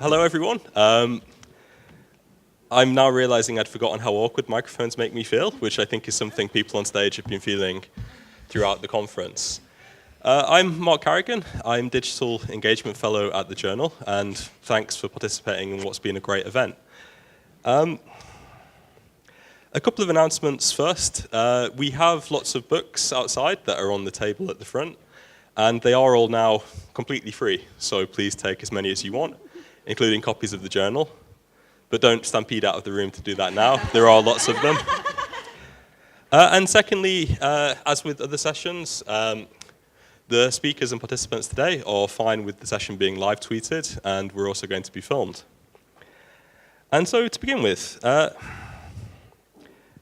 Hello, everyone. I'm now realizing I'd forgotten how awkward microphones make me feel, which I think is something people on stage have been feeling throughout the conference. I'm Mark Carrigan. I'm Digital Engagement Fellow at the Journal, and thanks for participating in what's been a great event. A couple of announcements first. We have lots of books outside that are on the table at the front, and they are all now completely free, so please take as many as you want, including copies of the journal. But don't stampede out of the room to do that now. There are lots of them. And secondly, as with other sessions, the speakers and participants today are fine with the session being live tweeted, and we're also going to be filmed. And so to begin with,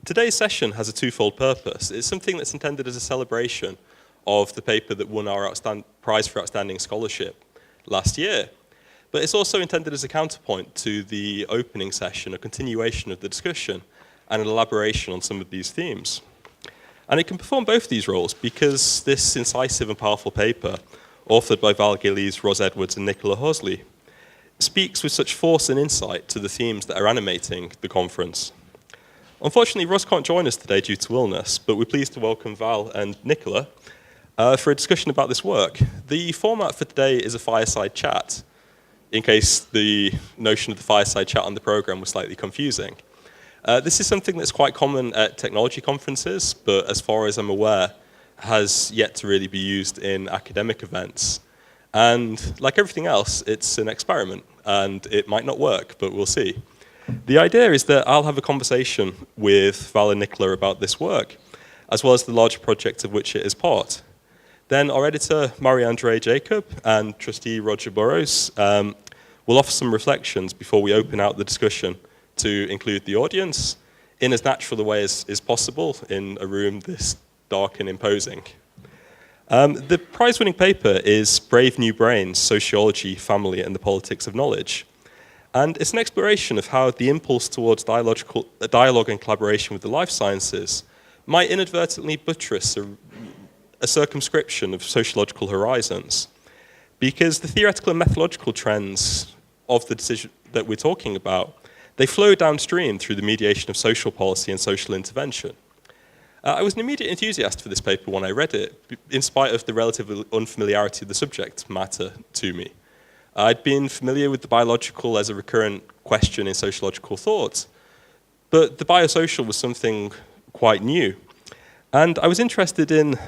today's session has a twofold purpose. It's something that's intended as a celebration of the paper that won our prize for outstanding scholarship last year. But it's also intended as a counterpoint to the opening session, a continuation of the discussion, and an elaboration on some of these themes. And it can perform both these roles because this incisive and powerful paper, authored by Val Gillies, Ros Edwards, and Nicola Horsley, speaks with such force and insight to the themes that are animating the conference. Unfortunately, Ros can't join us today due to illness, but we're pleased to welcome Val and Nicola for a discussion about this work. The format for today is a fireside chat, in case the notion of the fireside chat on the program was slightly confusing. This is something that's quite common at technology conferences, but as far as I'm aware, has yet to really be used in academic events. And like everything else, it's an experiment, and it might not work, but we'll see. The idea is that I'll have a conversation with Val and Nicola about this work, as well as the larger project of which it is part. Then our editor, Marie-Andrée Jacob, and trustee Roger Burrows will offer some reflections before we open out the discussion to include the audience in as natural a way as is possible in a room this dark and imposing. The prize-winning paper is Brave New Brains, Sociology, Family, and the Politics of Knowledge. And it's an exploration of how the impulse towards dialogue and collaboration with the life sciences might inadvertently buttress a circumscription of sociological horizons, because the theoretical and methodological trends of the decision that we're talking about, they flow downstream through the mediation of social policy and social intervention. I was an immediate enthusiast for this paper when I read it, in spite of the relative unfamiliarity of the subject matter to me. I'd been familiar with the biological as a recurrent question in sociological thought, but the biosocial was something quite new. And I was interested in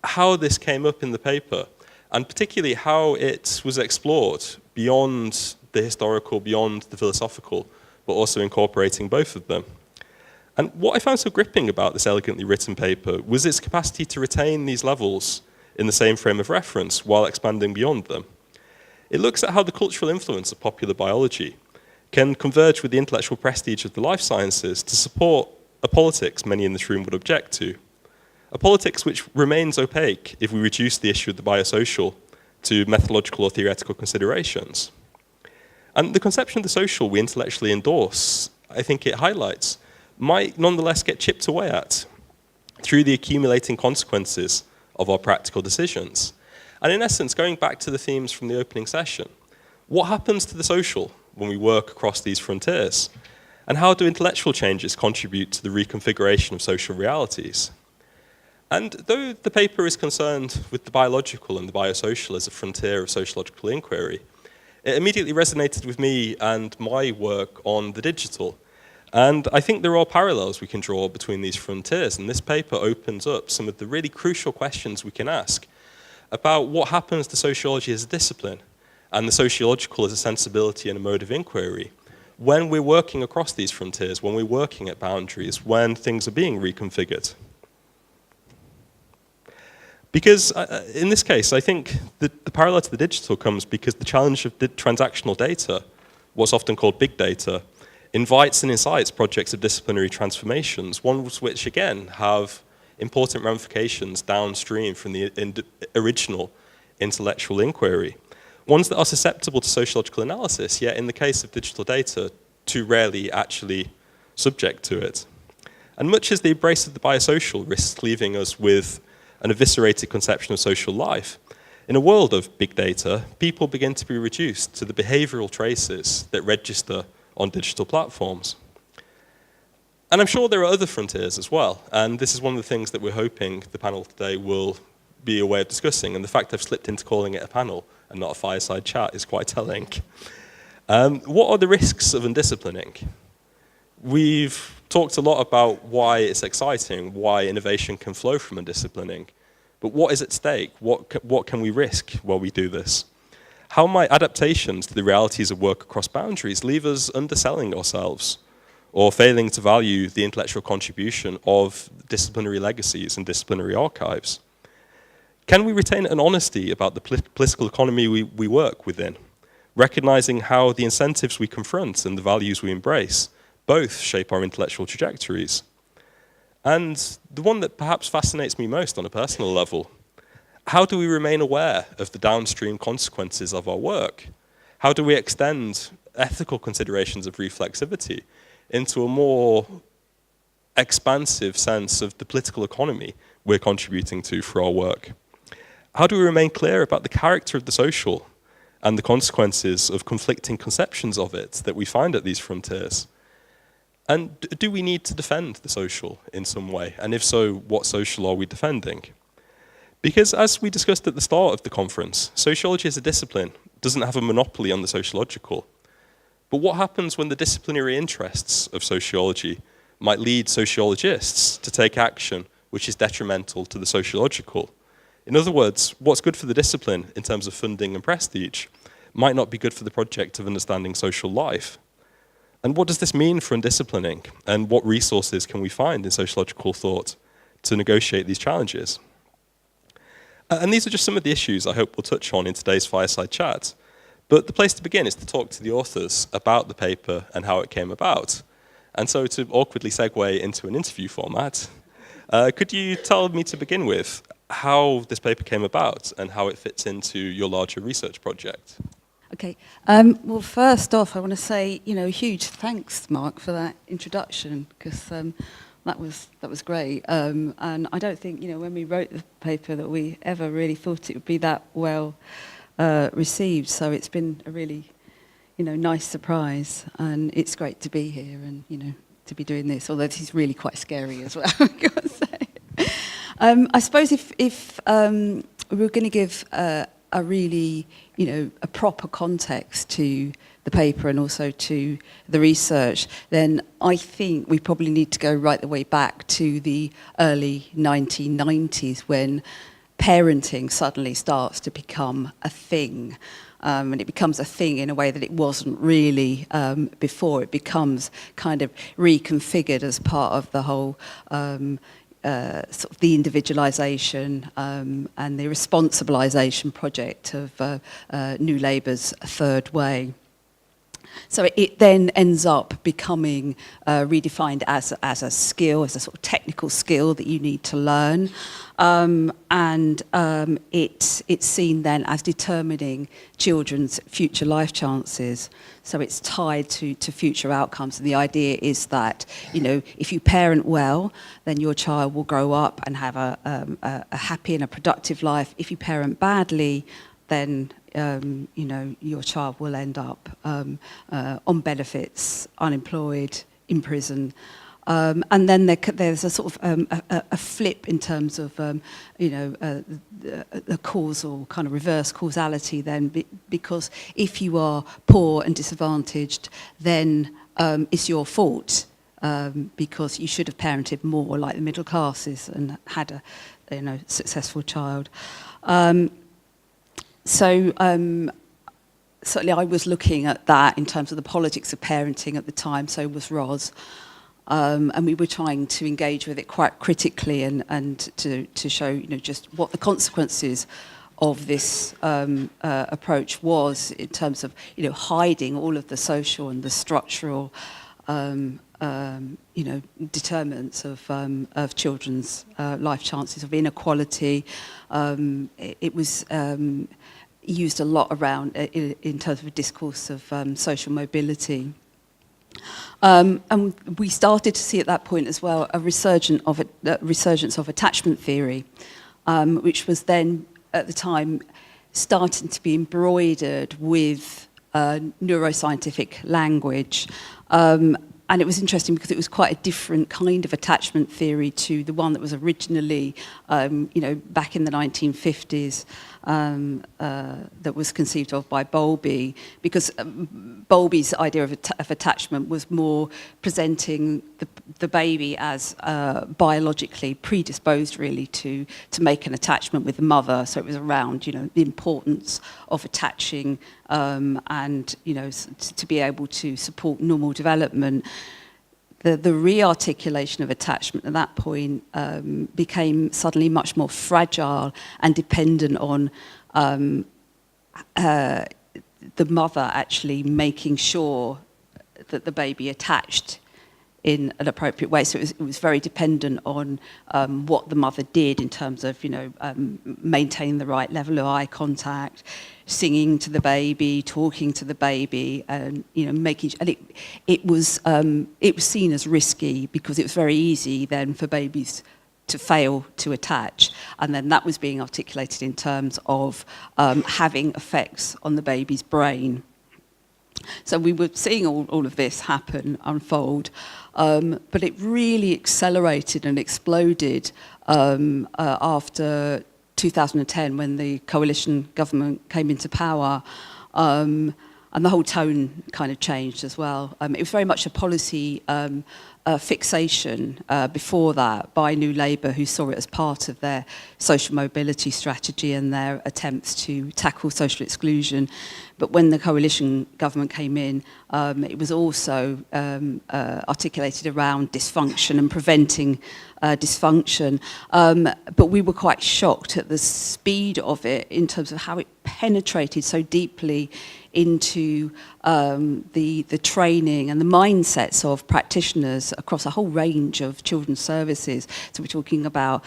how this came up in the paper, and particularly how it was explored beyond the historical, beyond the philosophical, but also incorporating both of them. And what I found so gripping about this elegantly written paper was its capacity to retain these levels in the same frame of reference while expanding beyond them. It looks at how the cultural influence of popular biology can converge with the intellectual prestige of the life sciences to support a politics many in this room would object to. A politics which remains opaque if we reduce the issue of the biosocial to methodological or theoretical considerations. And the conception of the social we intellectually endorse, I think it highlights, might nonetheless get chipped away at through the accumulating consequences of our practical decisions. And in essence, going back to the themes from the opening session, what happens to the social when we work across these frontiers? And how do intellectual changes contribute to the reconfiguration of social realities? And though the paper is concerned with the biological and the biosocial as a frontier of sociological inquiry, it immediately resonated with me and my work on the digital. And I think there are parallels we can draw between these frontiers, and this paper opens up some of the really crucial questions we can ask about what happens to sociology as a discipline and the sociological as a sensibility and a mode of inquiry when we're working across these frontiers, when we're working at boundaries, when things are being reconfigured. Because in this case, I think the parallel to the digital comes because the challenge of transactional data, what's often called big data, invites and incites projects of disciplinary transformations, ones which, again, have important ramifications downstream from the original intellectual inquiry. Ones that are susceptible to sociological analysis, yet in the case of digital data, too rarely actually subject to it. And much as the embrace of the biosocial risks leaving us with an eviscerated conception of social life, In a world of big data, people begin to be reduced to the behavioral traces that register on digital platforms. And I'm sure there are other frontiers as well, and this is one of the things that we're hoping the panel today will be a way of discussing, and the fact I've slipped into calling it a panel and not a fireside chat is quite telling. What are the risks of undisciplining? We've talked a lot about why it's exciting, why innovation can flow from undisciplining, but what is at stake? What can we risk while we do this? How might adaptations to the realities of work across boundaries leave us underselling ourselves or failing to value the intellectual contribution of disciplinary legacies and disciplinary archives? Can we retain an honesty about the political economy we work within, recognizing how the incentives we confront and the values we embrace both shape our intellectual trajectories? And the one that perhaps fascinates me most on a personal level, how do we remain aware of the downstream consequences of our work? How do we extend ethical considerations of reflexivity into a more expansive sense of the political economy we're contributing to for our work? How do we remain clear about the character of the social and the consequences of conflicting conceptions of it that we find at these frontiers? And do we need to defend the social in some way? And if so, what social are we defending? Because as we discussed at the start of the conference, sociology as a discipline doesn't have a monopoly on the sociological. But what happens when the disciplinary interests of sociology might lead sociologists to take action which is detrimental to the sociological? In other words, what's good for the discipline in terms of funding and prestige might not be good for the project of understanding social life. And what does this mean for undisciplining? And what resources can we find in sociological thought to negotiate these challenges? And these are just some of the issues I hope we'll touch on in today's fireside chat. But the place to begin is to talk to the authors about the paper and how it came about. And so to awkwardly segue into an interview format, could you tell me to begin with how this paper came about and how it fits into your larger research project? Okay. Well, first off, I want to say, huge thanks, Mark, for that introduction, because that was great. And I don't think, when we wrote the paper that we ever really thought it would be that well received. So it's been a really, nice surprise, and it's great to be here and, to be doing this. Although this is really quite scary as well, I've got to say. I suppose if we were going to give a really, a proper context to the paper and also to the research, then I think we probably need to go right the way back to the early 1990s when parenting suddenly starts to become a thing. And it becomes a thing in a way that it wasn't really before. It becomes kind of reconfigured as part of the whole sort of the individualisation and the responsibilisation project of New Labour's Third Way. So it then ends up becoming redefined as a skill, as a sort of technical skill that you need to learn. And it's seen then as determining children's future life chances. So it's tied to future outcomes. And the idea is that, if you parent well, then your child will grow up and have a happy and a productive life. If you parent badly, then your child will end up on benefits, unemployed, in prison. And then there's a sort of a flip in terms of, the causal, kind of reverse causality then, because if you are poor and disadvantaged, then it's your fault, because you should have parented more like the middle classes and had a successful child. So certainly I was looking at that in terms of the politics of parenting at the time, so was Ros. And we were trying to engage with it quite critically and to show, just what the consequences of this approach was in terms of, hiding all of the social and the structural, determinants of children's life chances, of inequality. It was used a lot around in terms of a discourse of social mobility. And we started to see at that point as well a resurgence of attachment theory, which was then at the time starting to be embroidered with neuroscientific language. And it was interesting because it was quite a different kind of attachment theory to the one that was originally, back in the 1950s, that was conceived of by Bowlby. Because Bowlby's idea of attachment was more presenting the baby as biologically predisposed, really, to make an attachment with the mother. So it was around, the importance of attaching and, to be able to support normal development. The re-articulation of attachment at that point became suddenly much more fragile and dependent on the mother actually making sure that the baby attached in an appropriate way. So it was very dependent on what the mother did in terms of, maintaining the right level of eye contact, singing to the baby, talking to the baby, and making. And it was seen as risky because it was very easy then for babies to fail to attach, and then that was being articulated in terms of having effects on the baby's brain. So we were seeing all of this unfold, but it really accelerated and exploded after 2010 when the coalition government came into power, and the whole tone kind of changed as well. It was very much a policy fixation before that by New Labour, who saw it as part of their social mobility strategy and their attempts to tackle social exclusion. But when the coalition government came in, it was also articulated around dysfunction and preventing dysfunction. But we were quite shocked at the speed of it in terms of how it penetrated so deeply into the training and the mindsets of practitioners across a whole range of children's services. So we're talking about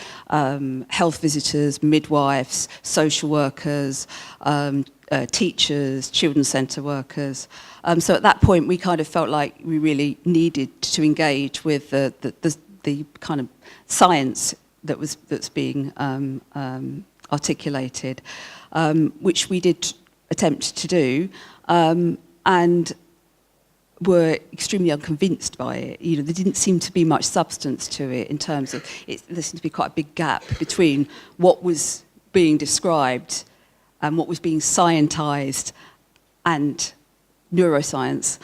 health visitors, midwives, social workers, teachers, children's centre workers. So at that point, we kind of felt like we really needed to engage with the kind of science that's being articulated, which we did attempt to do, and were extremely unconvinced by it. There didn't seem to be much substance to it in terms of it. There seemed to be quite a big gap between what was being described and what was being scientised and neuroscience.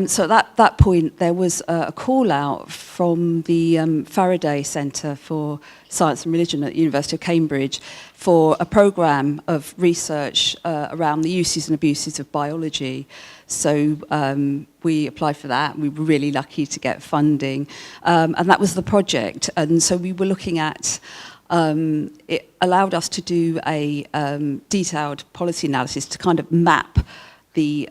So at that point, there was a call out from the Faraday Centre for Science and Religion at the University of Cambridge for a programme of research around the uses and abuses of biology. So we applied for that, and we were really lucky to get funding. And that was the project. And so we were looking at it allowed us to do a detailed policy analysis to kind of map the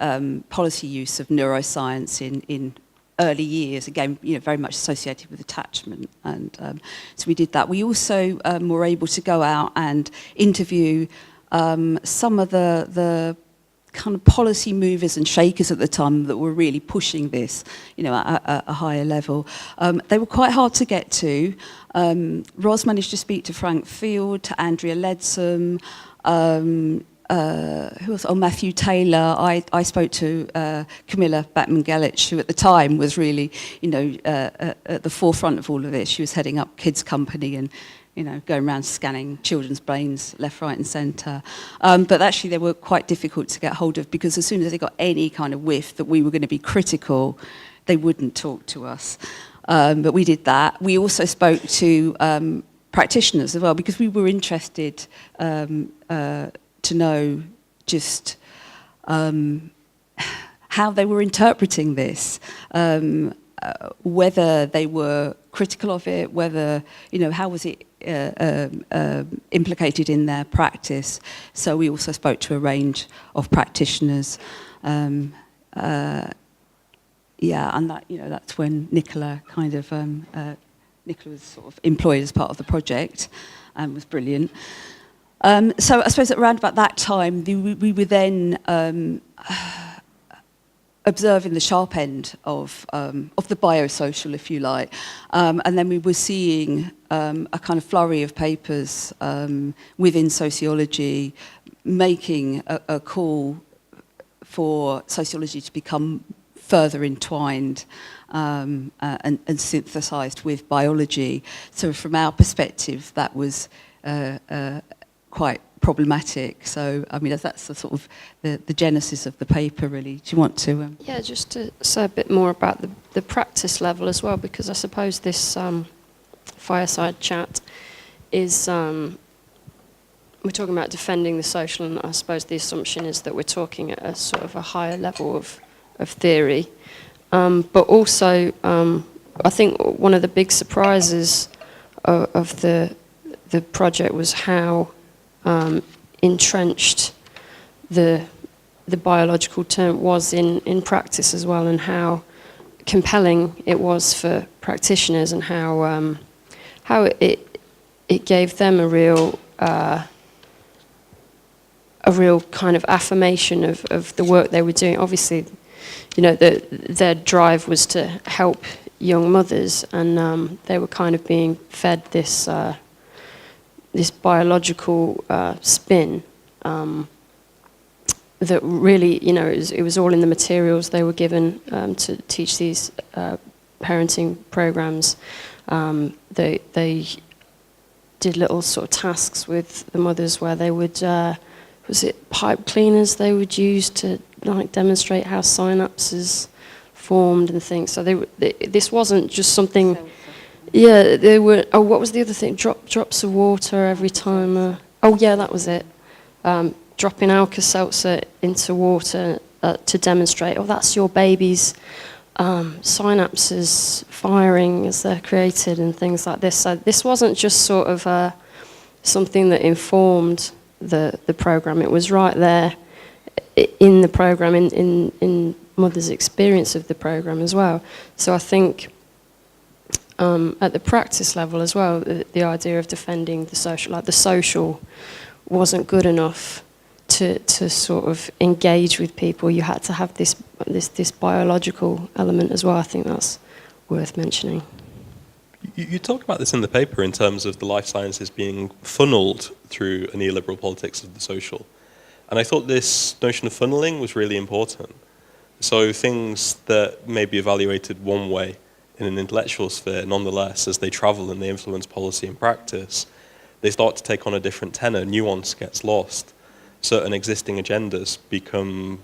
policy use of neuroscience in early years, again, very much associated with attachment. And so we did that. We also were able to go out and interview some of the kind of policy movers and shakers at the time that were really pushing this, at a higher level. They were quite hard to get to. Ros managed to speak to Frank Field, to Andrea Leadsom, who else? Matthew Taylor. I spoke to Camilla Batman-Gelich, who at the time was really, at the forefront of all of this. She was heading up Kids Company and, going around scanning children's brains left, right and centre. But actually they were quite difficult to get hold of because as soon as they got any kind of whiff that we were going to be critical, they wouldn't talk to us. But we did that. We also spoke to practitioners as well because we were interested to know just how they were interpreting this, whether they were critical of it, whether, how was it implicated in their practice. So we also spoke to a range of practitioners. And that, that's when Nicola Nicola was sort of employed as part of the project and was brilliant. So I suppose around about that time, we were then observing the sharp end of the biosocial, if you like. And then we were seeing a kind of flurry of papers within sociology, making a call for sociology to become further entwined and synthesised with biology. So from our perspective, that was quite problematic. So, I mean, that's the sort of the genesis of the paper, really. Do you want to? Yeah, just to say a bit more about the practice level as well, because I suppose this fireside chat is, we're talking about defending the social, and I suppose the assumption is that we're talking at a sort of a higher level of theory. But also, I think one of the big surprises of the project was how entrenched the biological term was in practice as well, and how compelling it was for practitioners, and how it gave them a real kind of affirmation of the work they were doing. Obviously, you know, their drive was to help young mothers, and they were kind of being fed this this biological spin that really, you know, it was all in the materials they were given to teach these parenting programs. They did little sort of tasks with the mothers where they would, was it pipe cleaners they would use to like demonstrate how synapses formed and things. So this wasn't just something. Yeah, they were. Oh, what was the other thing? Drops of water every time. Oh, yeah, that was it. Dropping Alka-Seltzer into water to demonstrate. Oh, that's your baby's synapses firing as they're created and things like this. So this wasn't just sort of something that informed the program. It was right there in the program, in mother's experience of the program as well. So I think. At the practice level as well, the idea of defending the social, like the social, wasn't good enough to sort of engage with people. You had to have this biological element as well. I think that's worth mentioning. You talk about this in the paper in terms of the life sciences being funneled through a neoliberal politics of the social, and I thought this notion of funneling was really important. So things that may be evaluated one way in an intellectual sphere, nonetheless, as they travel and they influence policy and practice, they start to take on a different tenor, nuance gets lost, certain existing agendas become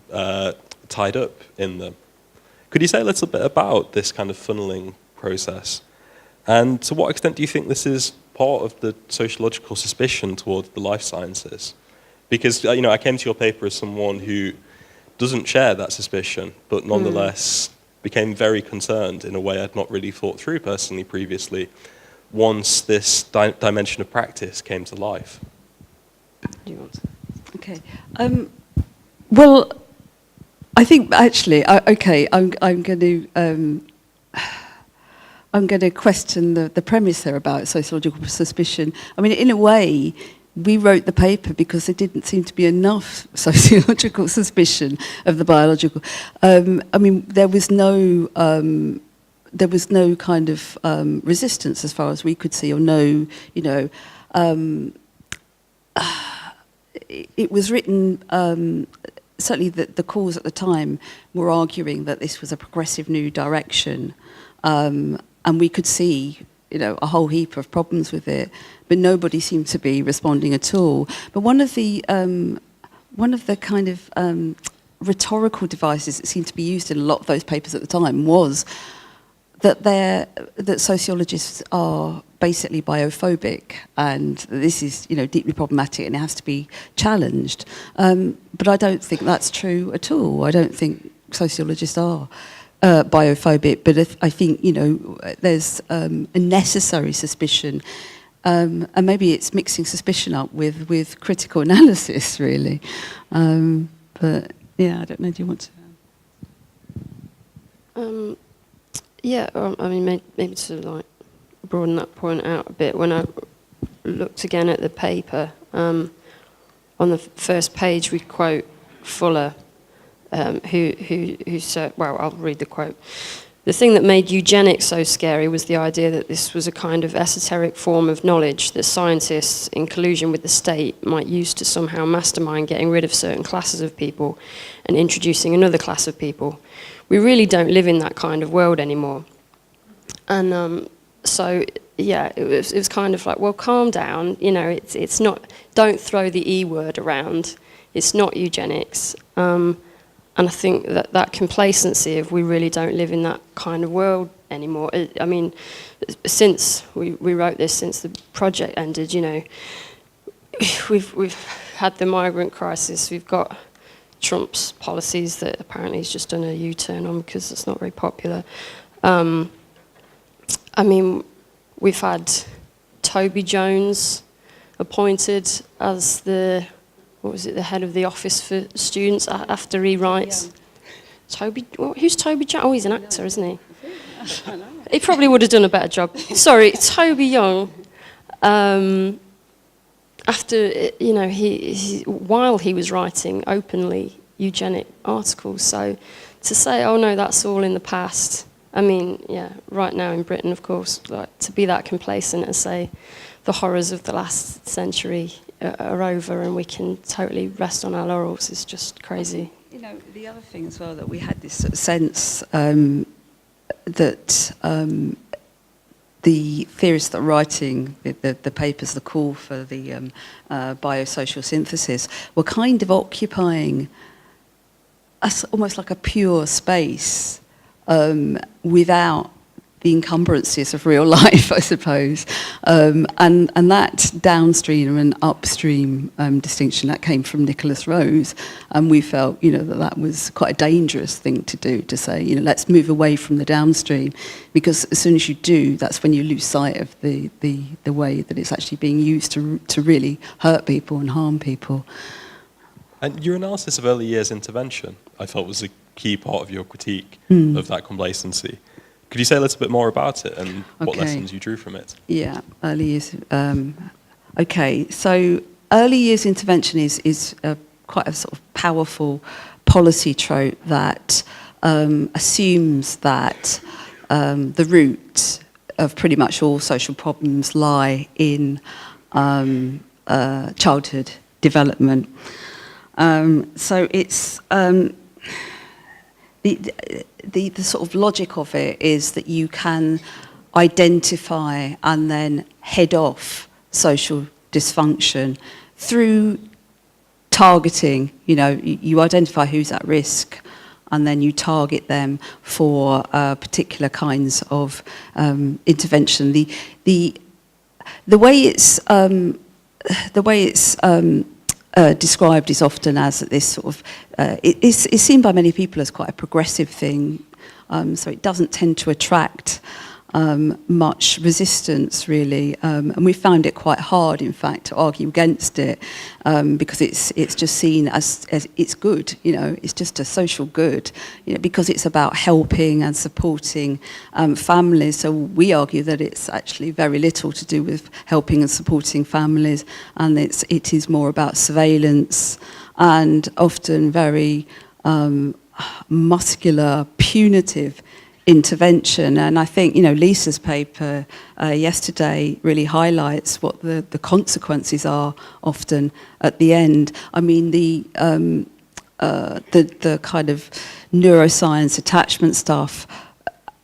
tied up in them. Could you say a little bit about this kind of funneling process? And to what extent do you think this is part of the sociological suspicion towards the life sciences? Because, you know, I came to your paper as someone who doesn't share that suspicion, but nonetheless became very concerned in a way I'd not really thought through personally previously once this dimension of practice came to life. Do you want to? Okay. Well, I think actually, I'm going to question the premise there about sociological suspicion. I mean, in a way, we wrote the paper because there didn't seem to be enough sociological suspicion of the biological. I mean, there was no kind of resistance as far as we could see, or no, you know. It was written. Certainly, the calls at the time were arguing that this was a progressive new direction, and we could see, you know, a whole heap of problems with it, but nobody seemed to be responding at all. But one of the kind of rhetorical devices that seemed to be used in a lot of those papers at the time was that sociologists are basically biophobic, and this is, you know, deeply problematic and it has to be challenged. But I don't think that's true at all. I don't think sociologists are biophobic, but I think, you know, there's a necessary suspicion, and maybe it's mixing suspicion up with critical analysis, really. But yeah, I don't know. Do you want to? Yeah, I mean, maybe to like broaden that point out a bit. When I looked again at the paper, on the first page we quote Fuller, who said, well, I'll read the quote. the thing that made eugenics so scary was the idea that this was a kind of esoteric form of knowledge that scientists, in collusion with the state, might use to somehow mastermind getting rid of certain classes of people and introducing another class of people. We really don't live in that kind of world anymore. And so, yeah, it was kind of like, well, calm down. You know, it's not, don't throw the E word around. It's not eugenics. And I think that complacency of we really don't live in that kind of world anymore. I mean, since we wrote this, since the project ended, you know, we've had the migrant crisis. We've got Trump's policies that apparently he's just done a U-turn on because it's not very popular. I mean, we've had Toby Jones appointed as the head of the office for students after he writes. Toby, who's Toby Jones? Oh, he's an actor, isn't he? He probably would have done a better job. Sorry, Toby Young. After, you know, while he was writing openly eugenic articles, so to say, oh no, that's all in the past. I mean, yeah, right now in Britain, of course, like to be that complacent and say the horrors of the last century are over and we can totally rest on our laurels is just crazy. You know, the other thing as well, that we had this sort of sense that the theorists that are writing the papers, the call for the biosocial synthesis, were kind of occupying almost like a pure space without the encumbrances of real life, I suppose. And that downstream and upstream distinction, that came from Nicholas Rose. And we felt, you know, that was quite a dangerous thing to do, to say, you know, let's move away from the downstream. Because as soon as you do, that's when you lose sight of the way that it's actually being used to really hurt people and harm people. And your analysis of early years intervention, I felt, was a key part of your critique of that complacency. Could you say a little bit more about it and what lessons you drew from it? Yeah, early years. Okay, so early years intervention is quite a sort of powerful policy trope that assumes that the root of pretty much all social problems lie in childhood development. So it's the sort of logic of it is that you can identify and then head off social dysfunction through targeting. You know, you identify who's at risk and then you target them for particular kinds of intervention. The way it's described is often as this sort of, it's seen by many people as quite a progressive thing, so it doesn't tend to attract much resistance, really, and we found it quite hard, in fact, to argue against it, because it's just seen as it's good, you know, it's just a social good, you know, because it's about helping and supporting families. So we argue that it's actually very little to do with helping and supporting families, and it is more about surveillance and often very muscular, punitive intervention. And I think, you know, Lisa's paper yesterday really highlights what the consequences are often at the end. I mean, the kind of neuroscience attachment stuff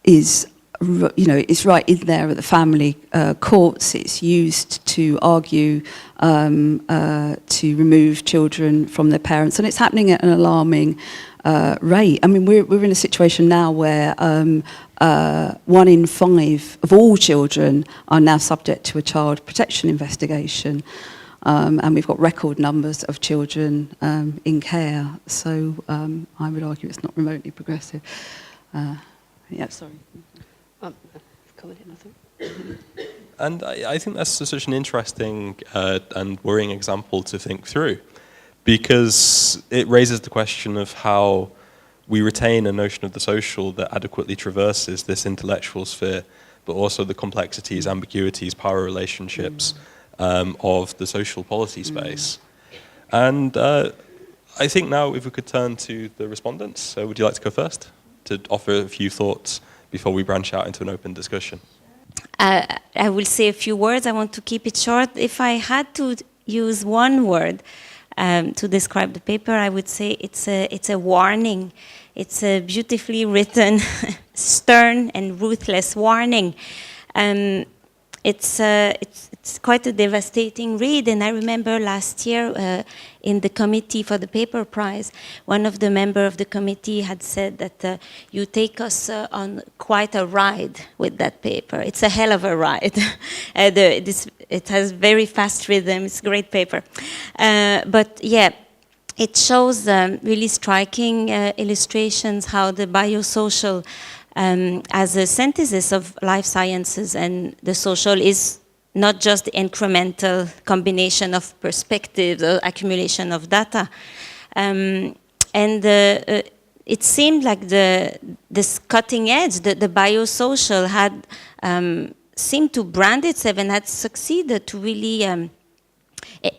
is, you know, it's right in there at the family courts. It's used to argue to remove children from their parents, and it's happening at an alarming rate. I mean, we're in a situation now where 1 in 5 of all children are now subject to a child protection investigation, and we've got record numbers of children in care. So I would argue it's not remotely progressive. Yeah, sorry. I've covered it, I think. And I think that's such an interesting and worrying example to think through, because it raises the question of how we retain a notion of the social that adequately traverses this intellectual sphere, but also the complexities, ambiguities, power relationships of the social policy space. And I think now if we could turn to the respondents. So would you like to go first to offer a few thoughts before we branch out into an open discussion? I will say a few words. I want to keep it short. If I had to use one word to describe the paper, I would say it's a warning. It's a beautifully written, stern and ruthless warning. It's quite a devastating read, and I remember last year in the committee for the paper prize, one of the members of the committee had said that you take us on quite a ride with that paper. It's a hell of a ride. It has very fast rhythm. It's a great paper. But yeah, it shows really striking illustrations how the biosocial as a synthesis of life sciences and the social is not just the incremental combination of perspectives or accumulation of data. It seemed like this cutting edge, the biosocial had seemed to brand itself and had succeeded to really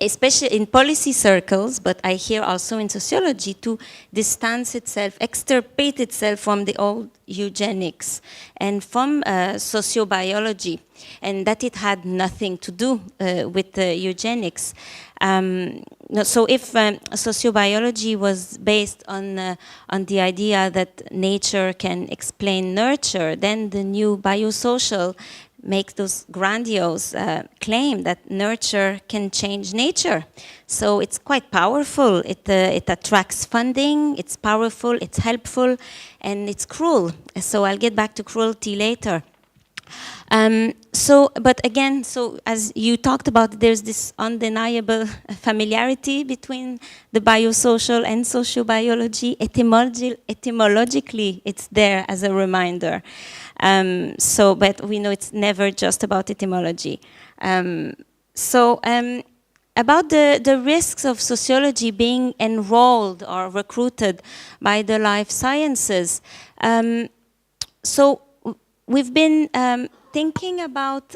especially in policy circles, but I hear also in sociology, to distance itself, extirpate itself from the old eugenics and from sociobiology, and that it had nothing to do with eugenics. So if sociobiology was based on the idea that nature can explain nurture, then the new biosocial makes those grandiose claim that nurture can change nature. So it's quite powerful. It attracts funding, it's powerful, it's helpful, and it's cruel. So I'll get back to cruelty later. But again, so as you talked about, there's this undeniable familiarity between the biosocial and sociobiology. Etymologically, it's there as a reminder. But we know it's never just about etymology. About the risks of sociology being enrolled or recruited by the life sciences. We've been thinking about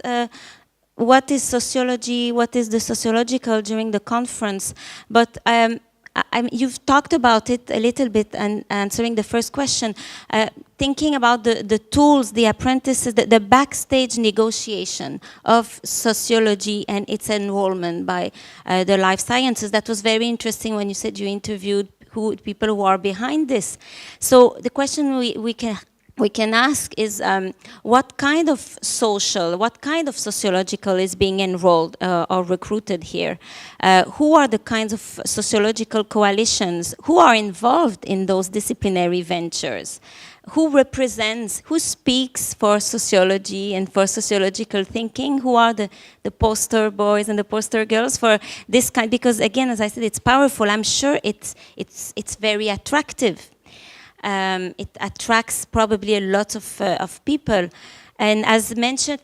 what is sociology, what is the sociological during the conference, but you've talked about it a little bit and answering the first question, thinking about the tools, the apprentices, the backstage negotiation of sociology and its enrollment by the life sciences. That was very interesting when you said you interviewed people who are behind this. So the question we can ask is what kind of sociological is being enrolled or recruited here? Who are the kinds of sociological coalitions? Who are involved in those disciplinary ventures? Who represents, who speaks for sociology and for sociological thinking? Who are the poster boys and the poster girls for this kind? Because again, as I said, it's powerful. I'm sure it's very attractive. It attracts probably a lot of people. And as mentioned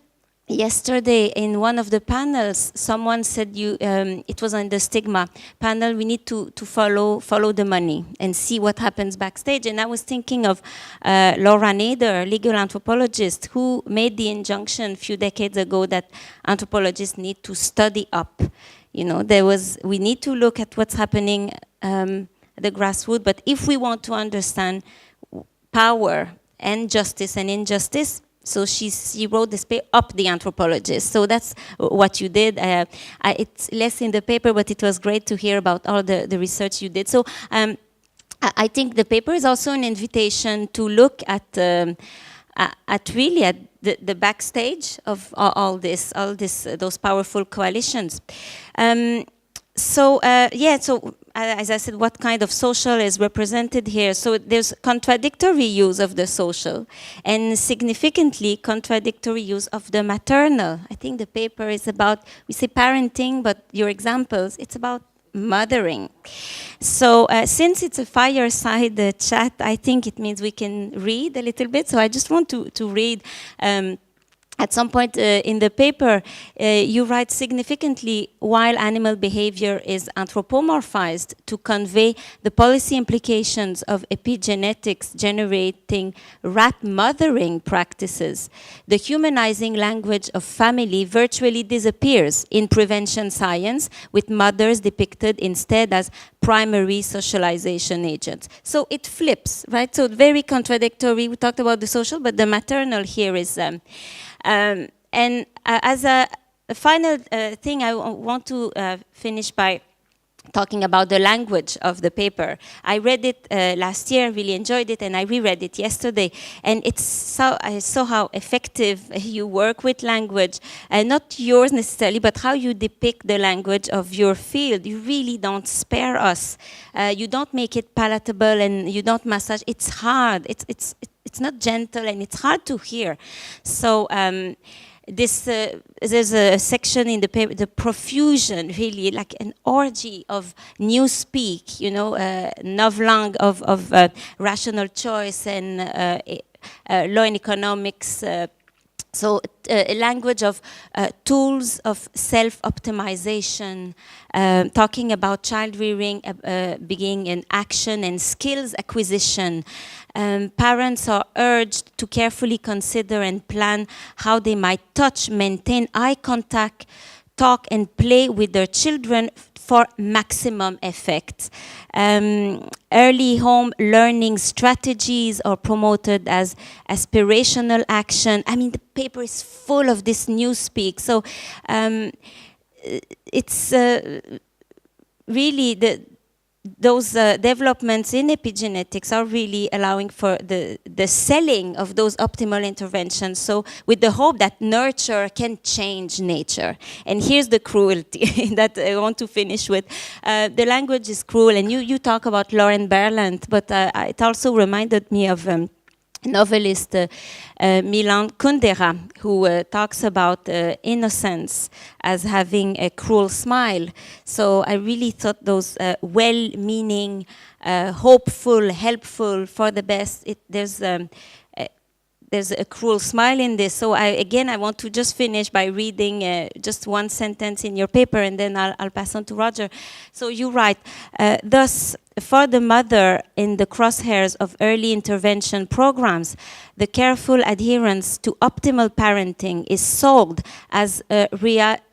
yesterday in one of the panels, someone said it was on the stigma panel, we need to follow the money and see what happens backstage. And I was thinking of Laura Nader, legal anthropologist, who made the injunction a few decades ago that anthropologists need to study up. You know, we need to look at what's happening the grassroots, but if we want to understand power and justice and injustice, so she wrote this paper, Up the Anthropologist. So that's what you did. It's less in the paper, but it was great to hear about all the research you did. So I think the paper is also an invitation to look at really the backstage of all this, those powerful coalitions. As I said, what kind of social is represented here? So there's contradictory use of the social and significantly contradictory use of the maternal. I think the paper is about, we say parenting, but your examples, it's about mothering. So since it's a fireside chat, I think it means we can read a little bit. So I just want to read at some point in the paper, you write significantly, while animal behavior is anthropomorphized to convey the policy implications of epigenetics generating rat mothering practices, the humanizing language of family virtually disappears in prevention science, with mothers depicted instead as primary socialization agents. So it flips, right? So very contradictory. We talked about the social, but the maternal here is... as a final thing, I want to finish by talking about the language of the paper. I read it last year, really enjoyed it, and I reread it yesterday. And I saw how effective you work with language, not yours necessarily, but how you depict the language of your field. You really don't spare us. You don't make it palatable, and you don't massage. It's hard. It's not gentle, and it's hard to hear. So. There's a section in the paper, the profusion, really like an orgy of newspeak, novlangue of rational choice and law and economics. So a language of tools of self-optimization, talking about child rearing being an action and skills acquisition. Parents are urged to carefully consider and plan how they might touch, maintain eye contact, talk and play with their children for maximum effect. Early home learning strategies are promoted as aspirational action. I mean, the paper is full of this newspeak. So it's really those developments in epigenetics are really allowing for the selling of those optimal interventions. So with the hope that nurture can change nature. And here's the cruelty that I want to finish with. The language is cruel, and you talk about Lauren Berlant, but it also reminded me of novelist Milan Kundera, who talks about innocence as having a cruel smile. So I really thought those well-meaning, hopeful, helpful, for the best, there's a cruel smile in this. So I want to just finish by reading just one sentence in your paper, and then I'll pass on to Roger. So you write, thus, for the mother in the crosshairs of early intervention programs, the careful adherence to optimal parenting is sold as a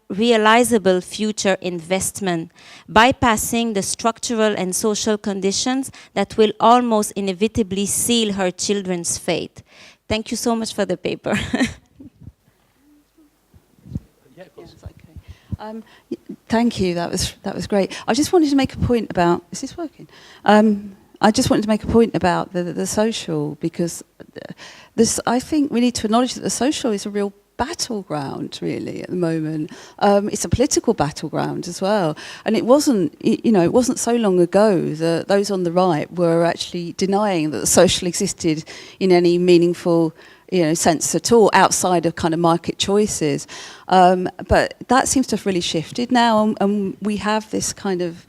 realizable future investment, bypassing the structural and social conditions that will almost inevitably seal her children's fate. Thank you so much for the paper. Thank you. That was great. I just wanted to make a point about. Is this working? I just wanted to make a point about the social, because I think we need to acknowledge that the social is a real battleground, really, at the moment. It's a political battleground as well, and it wasn't so long ago that those on the right were actually denying that the social existed in any meaningful sense at all, outside of kind of market choices. But that seems to have really shifted now, and we have this kind of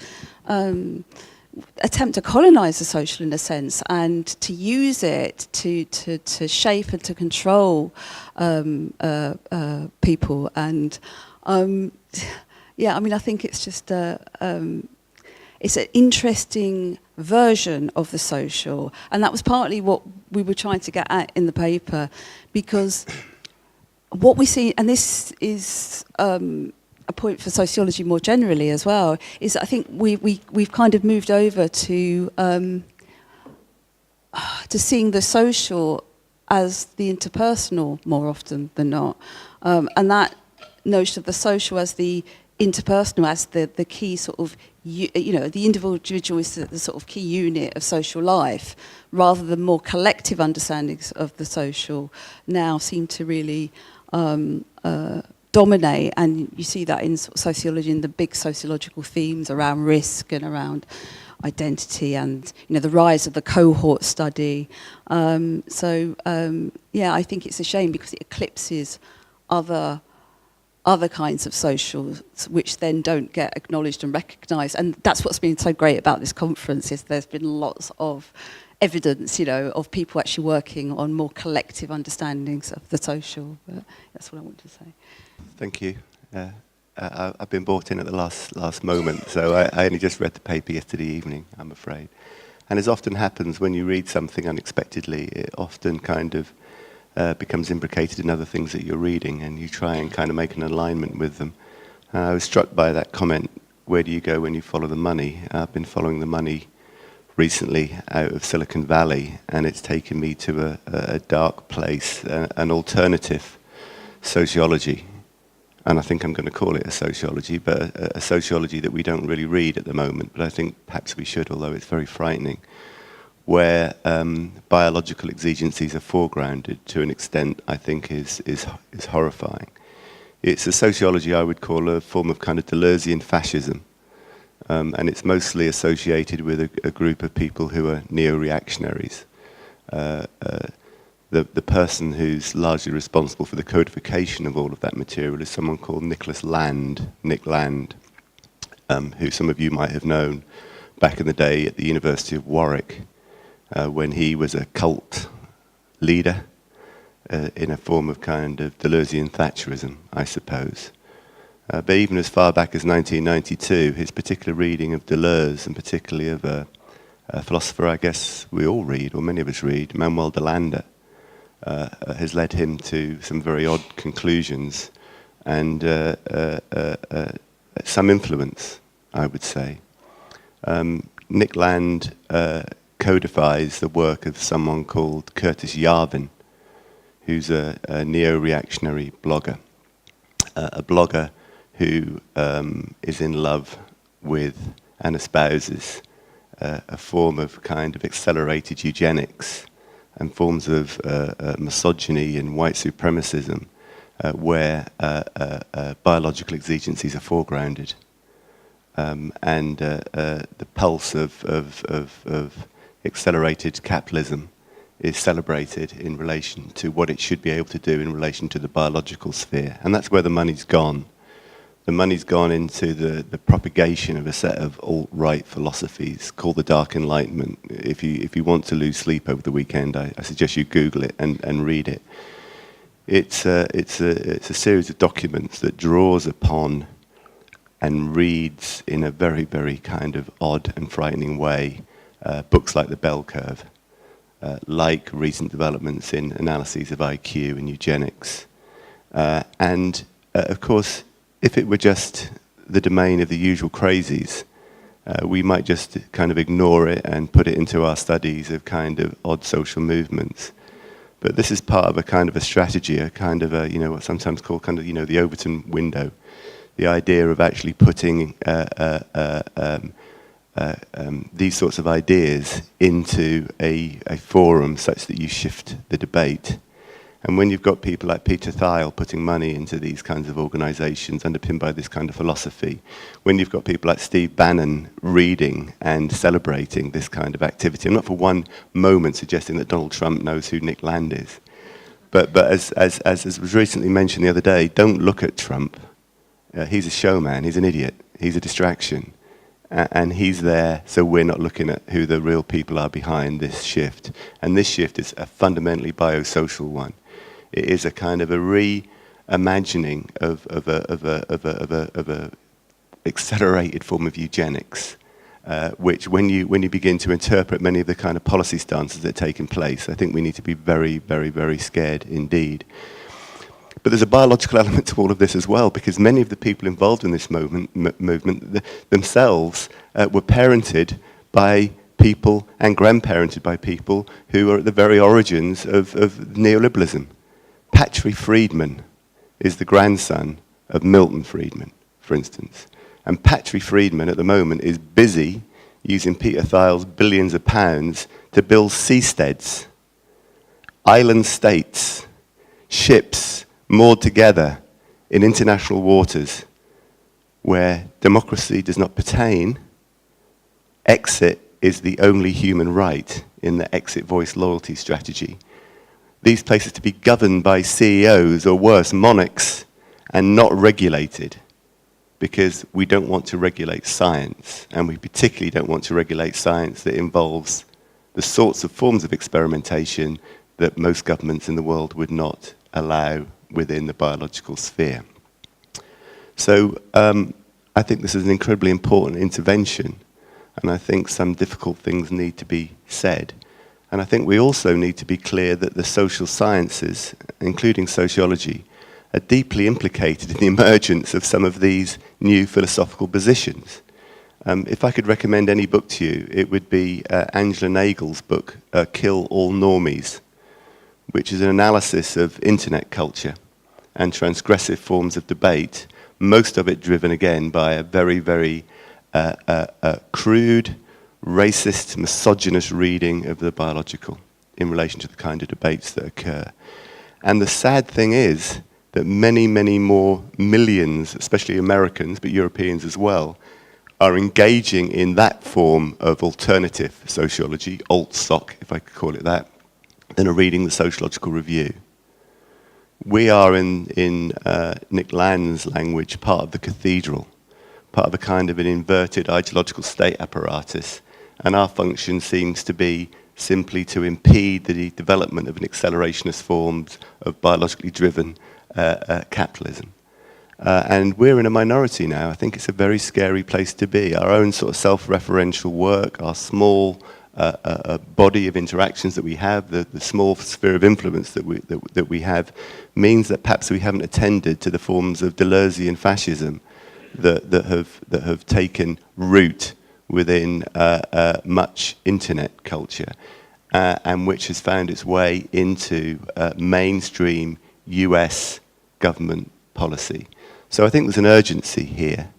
attempt to colonize the social, in a sense, and to use it to shape and to control people. And I think it's just it's an interesting version of the social, and that was partly what we were trying to get at in the paper, because what we see, and this is a point for sociology more generally as well, is I think we've kind of moved over to seeing the social as the interpersonal more often than not, and that notion of the social as the interpersonal as the key sort of the individual is the sort of key unit of social life, rather than more collective understandings of the social now seem to really dominate. And you see that in sociology, in the big sociological themes around risk and around identity, and the rise of the cohort study. I think it's a shame, because it eclipses other kinds of socials, which then don't get acknowledged and recognised. And that's what's been so great about this conference, is there's been lots of evidence, of people actually working on more collective understandings of the social. But that's what I want to say. Thank you. I've been brought in at the last moment, so I only just read the paper yesterday evening, I'm afraid. And as often happens when you read something unexpectedly, it often kind of becomes imbricated in other things that you're reading, and you try and kind of make an alignment with them. I was struck by that comment, where do you go when you follow the money? I've been following the money recently out of Silicon Valley, and it's taken me to a dark place, an alternative sociology. And I think I'm going to call it a sociology, but a sociology that we don't really read at the moment, but I think perhaps we should, although it's very frightening, where biological exigencies are foregrounded to an extent I think is horrifying. It's a sociology I would call a form of kind of Deleuzian fascism, and it's mostly associated with a group of people who are neo-reactionaries. The person who's largely responsible for the codification of all of that material is someone called Nick Land, who some of you might have known back in the day at the University of Warwick, when he was a cult leader in a form of kind of Deleuzian Thatcherism, I suppose. But even as far back as 1992, his particular reading of Deleuze, and particularly of a philosopher I guess we all read, or many of us read, Manuel Delanda, has led him to some very odd conclusions and some influence, I would say. Nick Land codifies the work of someone called Curtis Yarvin, who's a neo-reactionary blogger, a blogger who is in love with and espouses a form of kind of accelerated eugenics and forms of misogyny and white supremacism where biological exigencies are foregrounded. And the pulse of accelerated capitalism is celebrated in relation to what it should be able to do in relation to the biological sphere. And that's where the money's gone. The money's gone into the propagation of a set of alt-right philosophies called the Dark Enlightenment. If you want to lose sleep over the weekend, I suggest you Google it and read it. It's a series of documents that draws upon and reads in a very, very kind of odd and frightening way books like The Bell Curve, like recent developments in analyses of IQ and eugenics. And of course, if it were just the domain of the usual crazies, we might just kind of ignore it and put it into our studies of kind of odd social movements. But this is part of a kind of a strategy, a kind of a, what's sometimes called kind of, the Overton window. The idea of actually putting these sorts of ideas into a forum such that you shift the debate. And when you've got people like Peter Thiel putting money into these kinds of organizations underpinned by this kind of philosophy, when you've got people like Steve Bannon reading and celebrating this kind of activity, I'm not for one moment suggesting that Donald Trump knows who Nick Land is, but as was recently mentioned the other day, don't look at Trump. He's a showman, he's an idiot, he's a distraction. And he's there, so we're not looking at who the real people are behind this shift. And this shift is a fundamentally biosocial one. It is a kind of a reimagining of a accelerated form of eugenics, which when you begin to interpret many of the kind of policy stances that are taking place, I think we need to be very, very, very scared indeed. But there's a biological element to all of this as well, because many of the people involved in this movement themselves were parented by people and grandparented by people who are at the very origins of neoliberalism. Patry Friedman is the grandson of Milton Friedman, for instance. And Patry Friedman at the moment is busy using Peter Thiel's billions of pounds to build seasteads, island states, ships moored together in international waters where democracy does not pertain. Exit is the only human right in the exit voice loyalty strategy. These places to be governed by CEOs or worse, monarchs, and not regulated, because we don't want to regulate science, and we particularly don't want to regulate science that involves the sorts of forms of experimentation that most governments in the world would not allow within the biological sphere. So I think this is an incredibly important intervention, and I think some difficult things need to be said. And I think we also need to be clear that the social sciences, including sociology, are deeply implicated in the emergence of some of these new philosophical positions. If I could recommend any book to you, it would be Angela Nagel's book, Kill All Normies, which is an analysis of internet culture and transgressive forms of debate, most of it driven again by a very, very crude, racist, misogynist reading of the biological in relation to the kind of debates that occur. And the sad thing is that many, many more millions, especially Americans, but Europeans as well, are engaging in that form of alternative sociology, alt-soc, if I could call it that, than are reading the Sociological Review. We are, in Nick Land's language, part of the cathedral, part of a kind of an inverted ideological state apparatus, and our function seems to be simply to impede the development of an accelerationist forms of biologically driven capitalism. And we're in a minority now. I think it's a very scary place to be. Our own sort of self-referential work, our small body of interactions that we have, the small sphere of influence that we have, means that perhaps we haven't attended to the forms of Deleuzean fascism that have taken root within much internet culture, and which has found its way into mainstream US government policy. So I think there's an urgency here.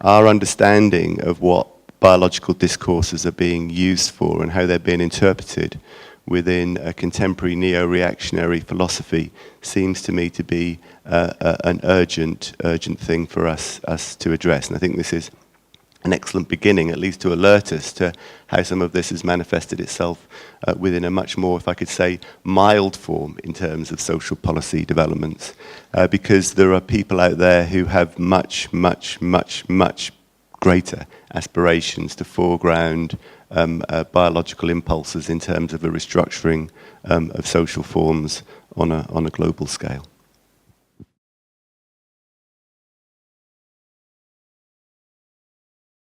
Our understanding of what biological discourses are being used for and how they're being interpreted within a contemporary neo-reactionary philosophy seems to me to be an urgent thing for us to address. And I think this is an excellent beginning, at least to alert us to how some of this has manifested itself within a much more, if I could say, mild form in terms of social policy developments. Because there are people out there who have much, much, much, much greater aspirations to foreground biological impulses in terms of a restructuring of social forms on a global scale.